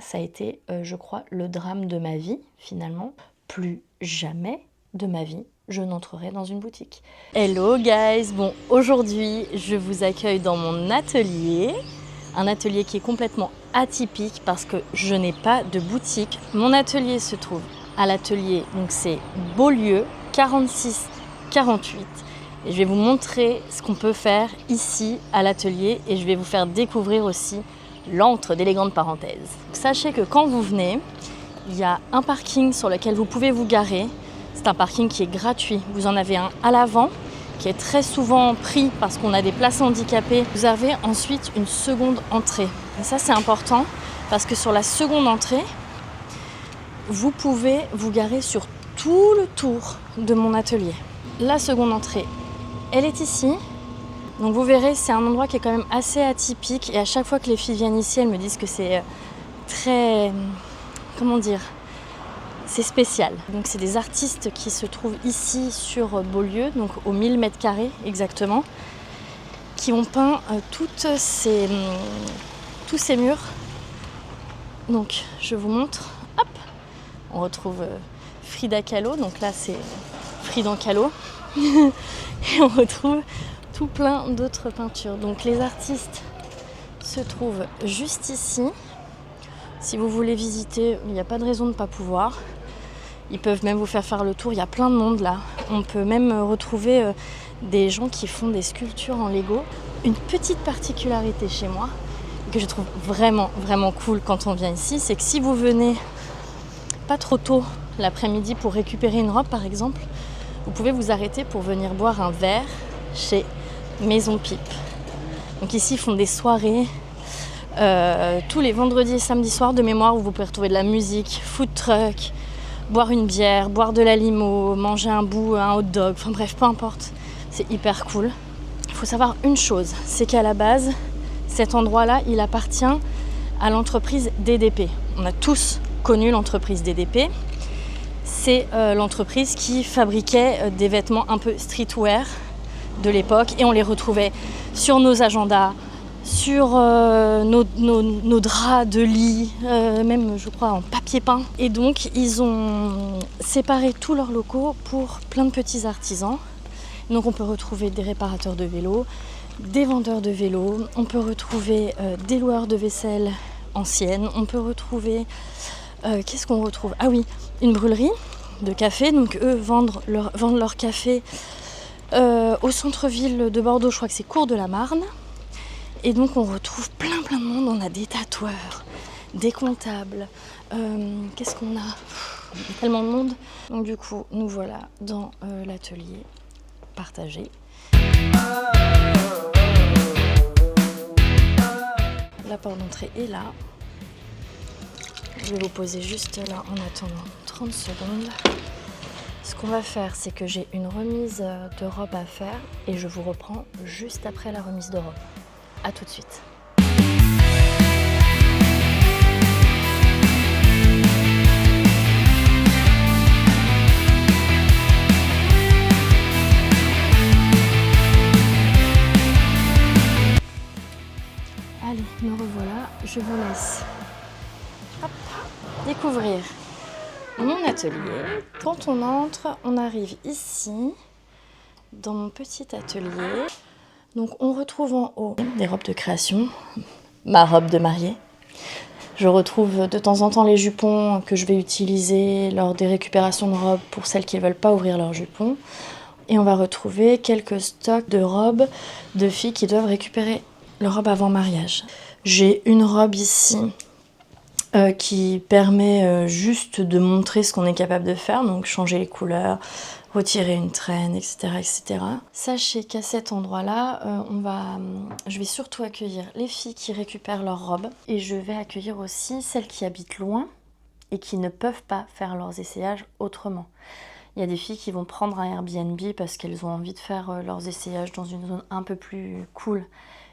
Ça a été, je crois, le drame de ma vie, finalement. Plus jamais de ma vie, je n'entrerai dans une boutique. Hello guys! Bon, aujourd'hui, je vous accueille dans mon atelier. Un atelier qui est complètement atypique parce que je n'ai pas de boutique. Mon atelier se trouve à l'atelier, donc c'est Beaulieu, 46-48. Et je vais vous montrer ce qu'on peut faire ici à l'atelier et je vais vous faire découvrir aussi l'antre d'Élégante Parenthèse. Sachez que quand vous venez, il y a un parking sur lequel vous pouvez vous garer. C'est un parking qui est gratuit. Vous en avez un à l'avant qui est très souvent pris parce qu'on a des places handicapées. Vous avez ensuite une seconde entrée. Et ça, c'est important parce que sur la seconde entrée, vous pouvez vous garer sur tout le tour de mon atelier. La seconde entrée, elle est ici. Donc vous verrez, c'est un endroit qui est quand même assez atypique. Et à chaque fois que les filles viennent ici, elles me disent que c'est très... comment dire ? C'est spécial. Donc c'est des artistes qui se trouvent ici sur Beaulieu, donc aux 1000 mètres carrés exactement, qui ont peint tous ces murs. Donc je vous montre. Hop, on retrouve Frida Kahlo. Donc là c'est Frida Kahlo. Et on retrouve tout plein d'autres peintures. Donc les artistes se trouvent juste ici. Si vous voulez visiter, il n'y a pas de raison de ne pas pouvoir. Ils peuvent même vous faire le tour, il y a plein de monde là. On peut même retrouver des gens qui font des sculptures en Lego. Une petite particularité chez moi, que je trouve vraiment cool quand on vient ici, c'est que si vous venez pas trop tôt l'après-midi pour récupérer une robe par exemple, vous pouvez vous arrêter pour venir boire un verre chez Maison Pipe. Donc ici ils font des soirées tous les vendredis et samedis soirs de mémoire où vous pouvez retrouver de la musique, food truck, boire une bière, boire de la limo, manger un bout, un hot dog, enfin bref, peu importe, c'est hyper cool. Il faut savoir une chose, c'est qu'à la base, cet endroit-là, il appartient à l'entreprise DDP. On a tous connu l'entreprise DDP. C'est l'entreprise qui fabriquait des vêtements un peu streetwear de l'époque et on les retrouvait sur nos agendas, sur nos draps de lit, même je crois en papier peint. Et donc ils ont séparé tous leurs locaux pour plein de petits artisans. Donc on peut retrouver des réparateurs de vélos, des vendeurs de vélos, on peut retrouver des loueurs de vaisselle ancienne, on peut retrouver... qu'est-ce qu'on retrouve ? Ah oui, une brûlerie de café. Donc eux vendent leur café au centre-ville de Bordeaux, je crois que c'est Cours de la Marne. Et donc on retrouve plein de monde, on a des tatoueurs, des comptables, qu'est-ce qu'on a ? Il y a tellement de monde. Donc du coup, nous voilà dans l'atelier partagé. La porte d'entrée est là. Je vais vous poser juste là en attendant 30 secondes. Ce qu'on va faire, c'est que j'ai une remise de robe à faire et je vous reprends juste après la remise de robe. A tout de suite. Allez, me revoilà, je vous laisse découvrir mon atelier. Quand on entre, on arrive ici, dans mon petit atelier. Donc on retrouve en haut des robes de création, ma robe de mariée. Je retrouve de temps en temps les jupons que je vais utiliser lors des récupérations de robes pour celles qui ne veulent pas ouvrir leurs jupons. Et on va retrouver quelques stocks de robes de filles qui doivent récupérer leur robe avant mariage. J'ai une robe ici qui permet juste de montrer ce qu'on est capable de faire, donc changer les couleurs, retirer une traîne, etc. etc. Sachez qu'à cet endroit-là, je vais surtout accueillir les filles qui récupèrent leurs robes et je vais accueillir aussi celles qui habitent loin et qui ne peuvent pas faire leurs essayages autrement. Il y a des filles qui vont prendre un Airbnb parce qu'elles ont envie de faire leurs essayages dans une zone un peu plus cool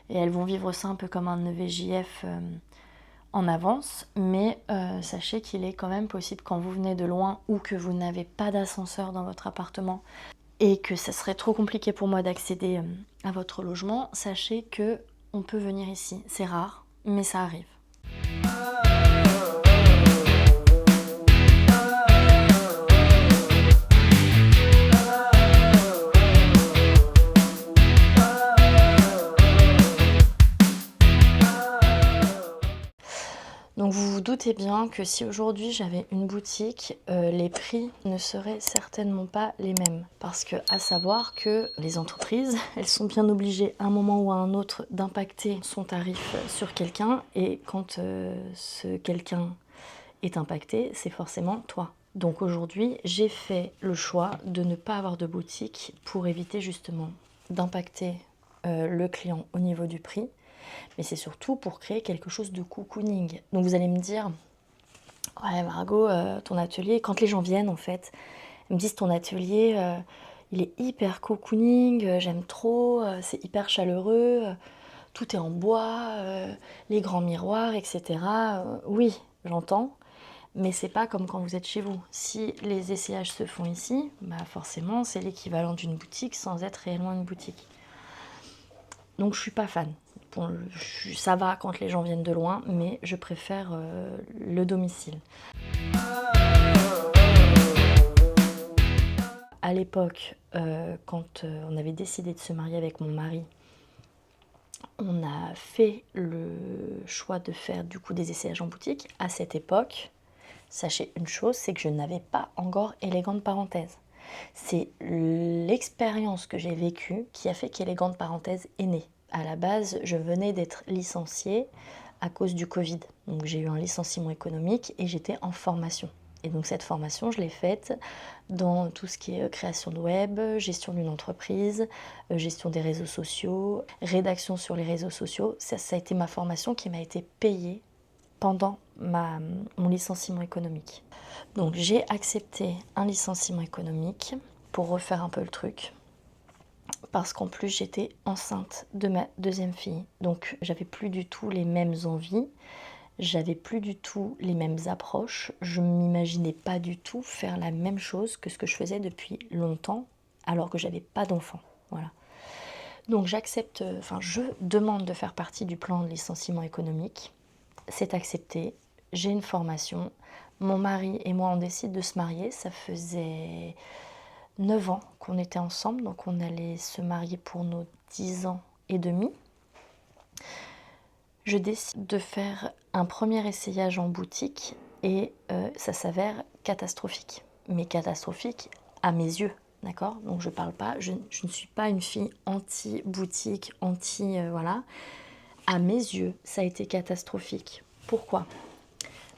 et elles vont vivre ça un peu comme un EVJF en avance, mais sachez qu'il est quand même possible quand vous venez de loin ou que vous n'avez pas d'ascenseur dans votre appartement et que ça serait trop compliqué pour moi d'accéder à votre logement, sachez que on peut venir ici. C'est rare, mais ça arrive. Donc vous vous doutez bien que si aujourd'hui j'avais une boutique, les prix ne seraient certainement pas les mêmes. Parce que à savoir que les entreprises, elles sont bien obligées à un moment ou à un autre d'impacter son tarif sur quelqu'un. Et quand ce quelqu'un est impacté, c'est forcément toi. Donc aujourd'hui, j'ai fait le choix de ne pas avoir de boutique pour éviter justement d'impacter le client au niveau du prix. Mais c'est surtout pour créer quelque chose de cocooning. Donc vous allez me dire, ouais Margot, ton atelier, quand les gens viennent en fait, ils me disent ton atelier, il est hyper cocooning, j'aime trop, c'est hyper chaleureux, tout est en bois, les grands miroirs, etc. Oui, j'entends, mais c'est pas comme quand vous êtes chez vous. Si les essayages se font ici, bah forcément c'est l'équivalent d'une boutique sans être réellement une boutique. Donc je suis pas fan. Bon, ça va quand les gens viennent de loin, mais je préfère le domicile. À l'époque, quand on avait décidé de se marier avec mon mari, on a fait le choix de faire du coup des essayages en boutique. À cette époque, sachez une chose, c'est que je n'avais pas encore Élégante Parenthèse. C'est l'expérience que j'ai vécue qui a fait qu'Élégante Parenthèse est née. À la base, je venais d'être licenciée à cause du Covid. Donc j'ai eu un licenciement économique et j'étais en formation. Et donc cette formation, je l'ai faite dans tout ce qui est création de web, gestion d'une entreprise, gestion des réseaux sociaux, rédaction sur les réseaux sociaux. Ça a été ma formation qui m'a été payée pendant mon licenciement économique. Donc j'ai accepté un licenciement économique pour refaire un peu le truc. Parce qu'en plus j'étais enceinte de ma deuxième fille. Donc j'avais plus du tout les mêmes envies, j'avais plus du tout les mêmes approches. Je ne m'imaginais pas du tout faire la même chose que ce que je faisais depuis longtemps alors que j'avais pas d'enfant. Voilà. Donc je demande de faire partie du plan de licenciement économique. C'est accepté, j'ai une formation. Mon mari et moi on décide de se marier, ça faisait 9 ans qu'on était ensemble, donc on allait se marier pour nos 10 ans et demi. Je décide de faire un premier essayage en boutique et ça s'avère catastrophique. Mais catastrophique à mes yeux, d'accord? Donc je parle pas, je ne suis pas une fille anti-boutique, voilà. À mes yeux, ça a été catastrophique. Pourquoi?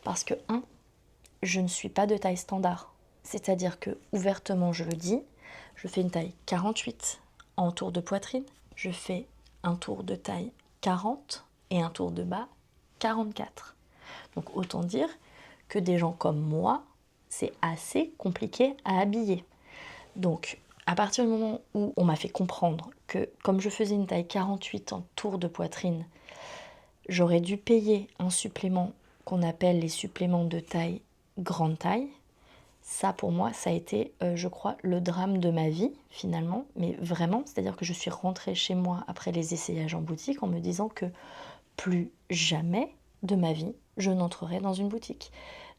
Parce que, je ne suis pas de taille standard. C'est-à-dire que, ouvertement, je le dis, je fais une taille 48 en tour de poitrine, je fais un tour de taille 40 et un tour de bas 44. Donc autant dire que des gens comme moi, c'est assez compliqué à habiller. Donc à partir du moment où on m'a fait comprendre que comme je faisais une taille 48 en tour de poitrine, j'aurais dû payer un supplément qu'on appelle les suppléments de taille grande taille. Ça, pour moi, ça a été, je crois, le drame de ma vie, finalement. Mais vraiment, c'est-à-dire que je suis rentrée chez moi après les essayages en boutique en me disant que plus jamais de ma vie, je n'entrerai dans une boutique.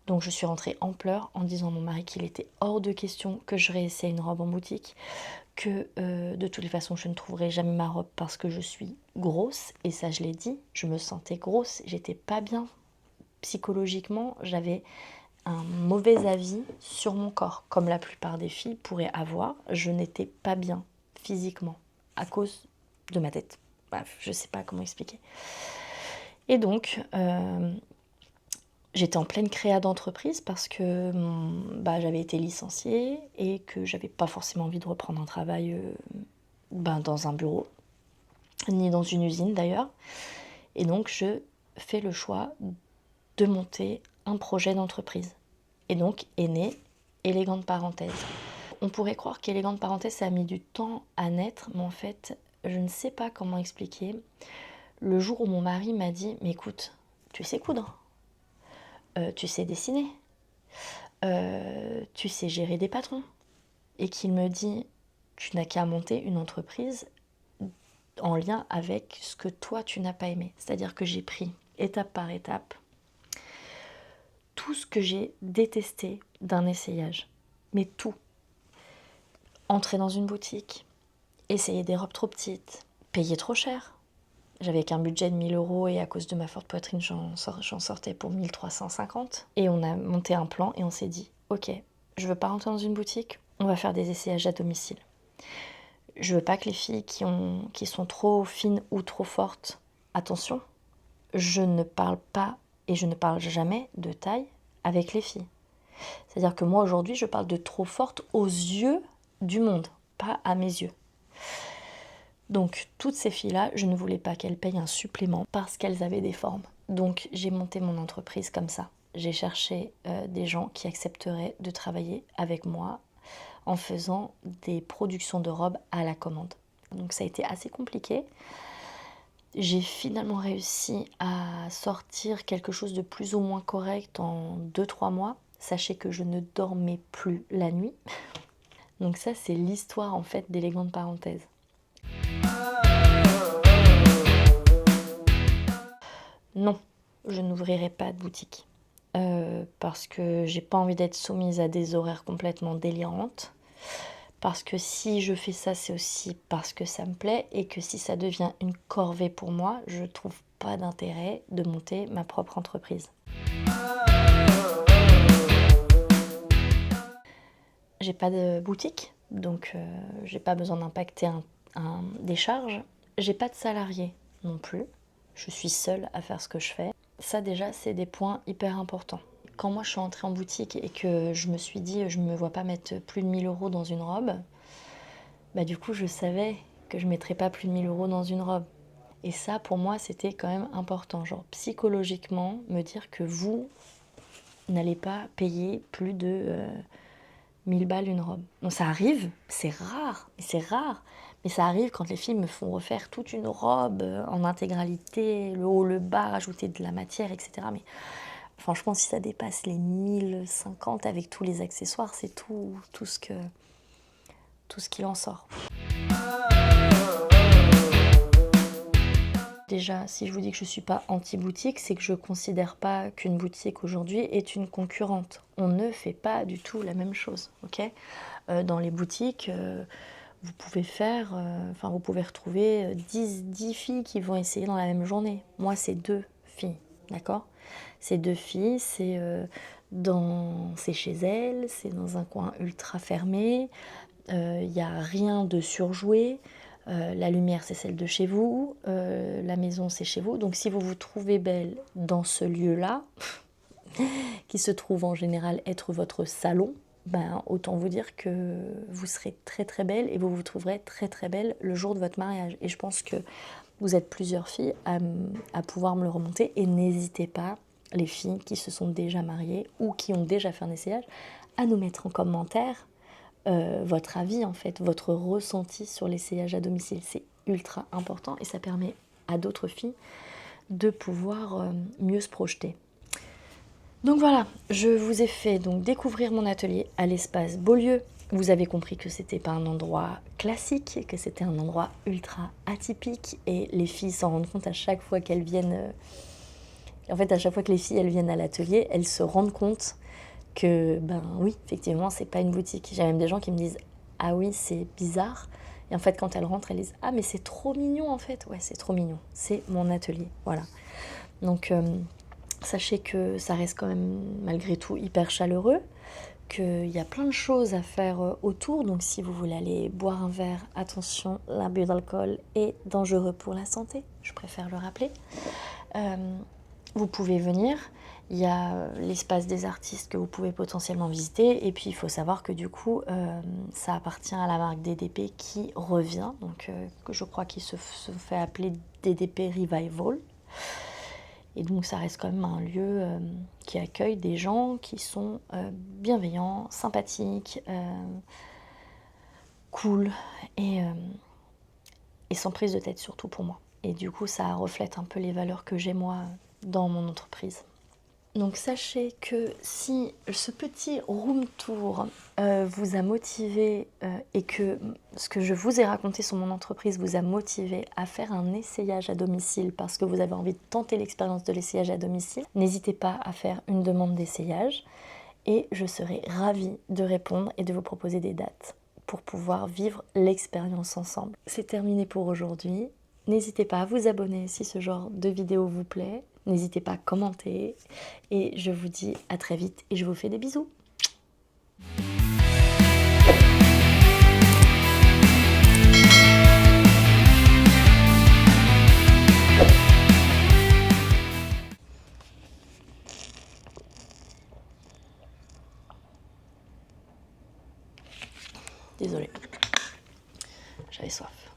Donc je suis rentrée en pleurs en disant à mon mari qu'il était hors de question que je réessaye une robe en boutique, que de toutes les façons, je ne trouverai jamais ma robe parce que je suis grosse. Et ça, je l'ai dit, je me sentais grosse, j'étais pas bien. Psychologiquement, j'avais un mauvais avis sur mon corps, comme la plupart des filles pourraient avoir. Je n'étais pas bien physiquement à cause de ma tête. Bref, je ne sais pas comment expliquer. Et donc, j'étais en pleine créa d'entreprise parce que j'avais été licenciée et que j'avais pas forcément envie de reprendre un travail dans un bureau, ni dans une usine d'ailleurs. Et donc, je fais le choix de monter un projet d'entreprise. Et donc est née Élégante Parenthèse. On pourrait croire qu'Élégante Parenthèse, ça a mis du temps à naître, mais en fait, je ne sais pas comment expliquer. Le jour où mon mari m'a dit « Mais écoute, tu sais coudre, tu sais dessiner, tu sais gérer des patrons. » Et qu'il me dit « Tu n'as qu'à monter une entreprise en lien avec ce que toi, tu n'as pas aimé. » C'est-à-dire que j'ai pris étape par étape tout ce que j'ai détesté d'un essayage. Mais tout. Entrer dans une boutique, essayer des robes trop petites, payer trop cher, J'avais qu'un budget de 1000 € et à cause de ma forte poitrine, j'en sortais pour 1350. Et on a monté un plan et on s'est dit, ok, je veux pas rentrer dans une boutique, on va faire des essayages à domicile. Je veux pas que les filles qui sont trop fines ou trop fortes, attention, je ne parle pas et je ne parle jamais de taille avec les filles. C'est-à-dire que moi aujourd'hui, je parle de trop forte aux yeux du monde, pas à mes yeux. Donc toutes ces filles-là, je ne voulais pas qu'elles payent un supplément parce qu'elles avaient des formes. Donc j'ai monté mon entreprise comme ça. J'ai cherché des gens qui accepteraient de travailler avec moi en faisant des productions de robes à la commande. Donc ça a été assez compliqué. J'ai finalement réussi à sortir quelque chose de plus ou moins correct en 2-3 mois. Sachez que je ne dormais plus la nuit. Donc ça, c'est l'histoire en fait d'Élégante Parenthèse. Non, je n'ouvrirai pas de boutique. Parce que j'ai pas envie d'être soumise à des horaires complètement délirantes. Parce que si je fais ça, c'est aussi parce que ça me plaît et que si ça devient une corvée pour moi, je trouve pas d'intérêt de monter ma propre entreprise. J'ai pas de boutique, donc j'ai pas besoin d'impacter des charges. J'ai pas de salarié non plus. Je suis seule à faire ce que je fais. Ça déjà, c'est des points hyper importants. Quand moi je suis entrée en boutique et que je me suis dit je ne me vois pas mettre plus de 1000 € dans une robe, bah du coup je savais que je ne mettrais pas plus de 1000 € dans une robe. Et ça pour moi c'était quand même important, genre psychologiquement me dire que vous n'allez pas payer plus de 1000 balles une robe. Donc ça arrive, c'est rare, mais ça arrive quand les filles me font refaire toute une robe en intégralité, le haut, le bas, rajouter de la matière, etc. Mais franchement, si ça dépasse les 1050 avec tous les accessoires, c'est tout ce qu'il en sort. Déjà, si je vous dis que je ne suis pas anti-boutique, c'est que je ne considère pas qu'une boutique aujourd'hui est une concurrente. On ne fait pas du tout la même chose, ok ? Dans les boutiques, vous pouvez vous pouvez retrouver 10 filles qui vont essayer dans la même journée. Moi, c'est 2 filles, d'accord ? C'est 2 filles, c'est chez elles, c'est dans un coin ultra fermé, il n'y a rien de surjoué. La lumière, c'est celle de chez vous, la maison, c'est chez vous. Donc si vous vous trouvez belle dans ce lieu-là, qui se trouve en général être votre salon, ben, autant vous dire que vous serez très très belle et vous vous trouverez très très belle le jour de votre mariage. Et je pense que vous êtes plusieurs filles à pouvoir me le remonter. Et n'hésitez pas, les filles qui se sont déjà mariées ou qui ont déjà fait un essayage, à nous mettre en commentaire votre avis en fait, votre ressenti sur l'essayage à domicile. C'est ultra important et ça permet à d'autres filles de pouvoir mieux se projeter. Donc voilà, je vous ai fait donc découvrir mon atelier à l'espace Beaulieu. Vous avez compris que c'était pas un endroit classique, que c'était un endroit ultra atypique et les filles s'en rendent compte à chaque fois qu'elles viennent. En fait, à chaque fois que les filles elles viennent à l'atelier, elles se rendent compte que ben oui, effectivement, c'est pas une boutique. J'ai même des gens qui me disent ah oui, c'est bizarre. Et en fait, quand elles rentrent, elles disent ah mais c'est trop mignon en fait. Ouais, c'est trop mignon. C'est mon atelier, voilà. Donc sachez que ça reste quand même malgré tout hyper chaleureux, qu'il y a plein de choses à faire autour. Donc si vous voulez aller boire un verre, attention, l'abus d'alcool est dangereux pour la santé. Je préfère le rappeler. Vous pouvez venir. Il y a l'espace des artistes que vous pouvez potentiellement visiter. Et puis, il faut savoir que du coup, ça appartient à la marque DDP qui revient. Donc, je crois qu'il se fait appeler DDP Revival. Et donc, ça reste quand même un lieu qui accueille des gens qui sont bienveillants, sympathiques, cool et sans prise de tête, surtout pour moi. Et du coup, ça reflète un peu les valeurs que j'ai moi dans mon entreprise. Donc sachez que si ce petit room tour vous a motivé et que ce que je vous ai raconté sur mon entreprise vous a motivé à faire un essayage à domicile parce que vous avez envie de tenter l'expérience de l'essayage à domicile, n'hésitez pas à faire une demande d'essayage et je serai ravie de répondre et de vous proposer des dates pour pouvoir vivre l'expérience ensemble. C'est terminé pour aujourd'hui. N'hésitez pas à vous abonner si ce genre de vidéo vous plaît. N'hésitez pas à commenter. Et je vous dis à très vite et je vous fais des bisous. Désolée, j'avais soif.